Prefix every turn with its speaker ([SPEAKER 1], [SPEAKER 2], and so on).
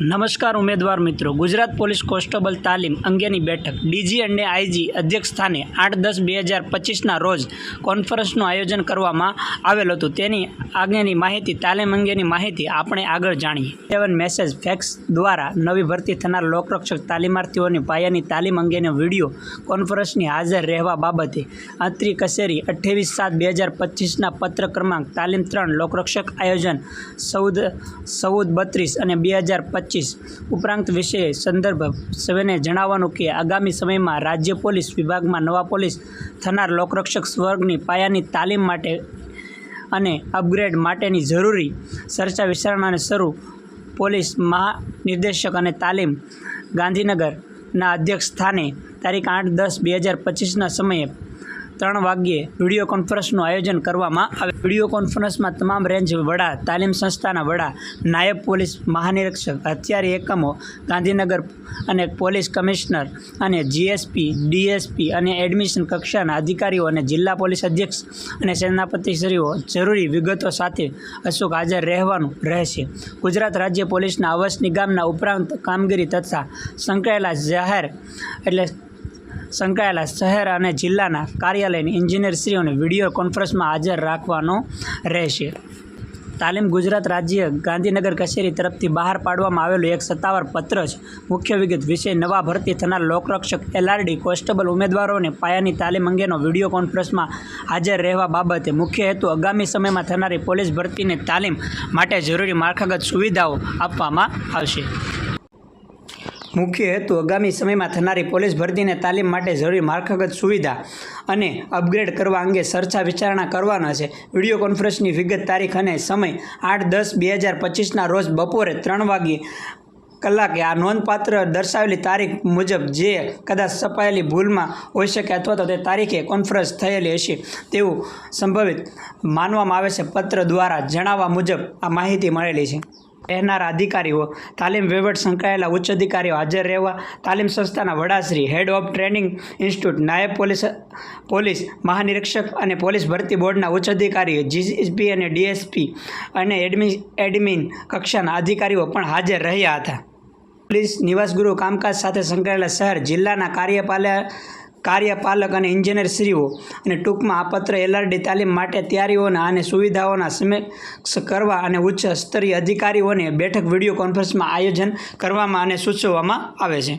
[SPEAKER 1] નમસ્કાર ઉમેદવાર મિત્રો, ગુજરાત પોલીસ કોન્સ્ટેબલ તાલીમ અંગેની બેઠક ડીજી અને આઈજી અધ્યક્ષ સ્થાને 8/10/2025ના રોજ કોન્ફરન્સનું આયોજન કરવામાં આવેલ હતું। તેની આગળની માહિતી, તાલીમ અંગેની માહિતી આપણે આગળ જાણીએ। 7 મેસેજ ફેક્સ દ્વારા નવી ભરતી થનાર લોકરક્ષક તાલીમાર્થીઓની પાયાની તાલીમ અંગેનો વિડીયો કોન્ફરન્સની હાજર રહેવા બાબતે અંતરી કચેરી 28/7/2025ના પત્ર ક્રમાંક તાલીમ 3 લોકરક્ષક આયોજન 14/32 અને 2025 ઉપરાંત વિષય સંદર્ભ સૌને જણાવવાનું કે આગામી સમયમાં રાજ્ય પોલીસ વિભાગમાં નવા પોલીસ થનાર લોકરક્ષક વર્ગની પાયાની તાલીમ માટે અને અપગ્રેડ માટેની જરૂરી ચર્ચા વિચારણાને શરૂ પોલીસ મહાનિર્દેશક અને તાલીમ ગાંધીનગરના અધ્યક્ષ સ્થાને તારીખ 8/10/2025ના સમયે 3 વાગ્યે વિડીયો કોન્ફરન્સનું આયોજન કરવામાં આવે। વિડીયો કોન્ફરન્સમાં તમામ રેન્જ વડા, તાલીમ સંસ્થાના વડા, નાયબ પોલીસ મહાનિરીક્ષક, હથિયારી એકમો ગાંધીનગર અને પોલીસ કમિશનર અને જીએસપી, ડીએસપી અને એડમિશન કક્ષાના અધિકારીઓ અને જિલ્લા પોલીસ અધ્યક્ષ અને સેનાપતિશ્રીઓ જરૂરી વિગતો સાથે અચૂક હાજર રહેવાનું રહેશે। ગુજરાત રાજ્ય પોલીસના અવશ્ય નિગમના ઉપરાંત કામગીરી તથા સંકળાયેલા શહેર અને જિલ્લાના કાર્યાલયની એન્જિનિયરશ્રીઓને વિડીયો કોન્ફરન્સમાં હાજર રાખવાનો રહેશે। તાલીમ ગુજરાત રાજ્ય ગાંધીનગર કચેરી તરફથી બહાર પાડવામાં આવેલું એક સત્તાવાર પત્ર છે। મુખ્ય વિગત વિષય નવા ભરતી થનાર લોકરક્ષક એલઆરડી કોન્સ્ટેબલ ઉમેદવારોને પાયાની તાલીમ અંગેનો વિડીયો કોન્ફરન્સમાં હાજર રહેવા બાબતે મુખ્ય હેતુ આગામી સમયમાં થનારી પોલીસ ભરતીની તાલીમ માટે જરૂરી માળખાગત સુવિધાઓ આપવામાં આવશે। મુખ્ય હેતુ આગામી સમયમાં થનારી પોલીસ ભરતીને તાલીમ માટે જરૂરી માળખાગત સુવિધા અને અપગ્રેડ કરવા અંગે ચર્ચા વિચારણા કરવાના છે। વિડીયો કોન્ફરન્સની વિગત, તારીખ અને સમય 8/10/2025ના રોજ બપોરે 3 કલાકે આ નોંધપાત્ર દર્શાવેલી તારીખ મુજબ જે કદાચ છપાયેલી ભૂલમાં હોઈ શકે અથવા તો તે તારીખે કોન્ફરન્સ થયેલી હશે તેવું સંભવિત માનવામાં આવે છે। પત્ર દ્વારા જણાવવા મુજબ આ માહિતી મળેલી છે। રહેનારા અધિકારીઓ, તાલીમ વહીવટ સંકળાયેલા ઉચ્ચ અધિકારીઓ હાજર રહેવા, તાલીમ સંસ્થાના વડાશ્રી, હેડ ઓફ ટ્રેનિંગ ઇન્સ્ટિટ્યૂટ, નાયબ પોલીસ મહાનિરીક્ષક અને પોલીસ ભરતી બોર્ડના ઉચ્ચ અધિકારીઓ, જીએસપી અને ડીએસપી અને એડમિન કક્ષાના અધિકારીઓ પણ હાજર રહ્યા હતા। પોલીસ નિવાસગૃહ કામકાજ સાથે સંકળાયેલા શહેર, જિલ્લાના કાર્યપાલક અને એન્જિનિયરશ્રીઓ અને ટૂંકમાં આ પત્ર એલઆરડી તાલીમ માટે તૈયારીઓના અને સુવિધાઓના સમીક્ષ કરવા અને ઉચ્ચ સ્તરીય અધિકારીઓને બેઠક વિડીયો કોન્ફરન્સમાં આયોજન કરવામાં અને સૂચવવામાં આવે છે।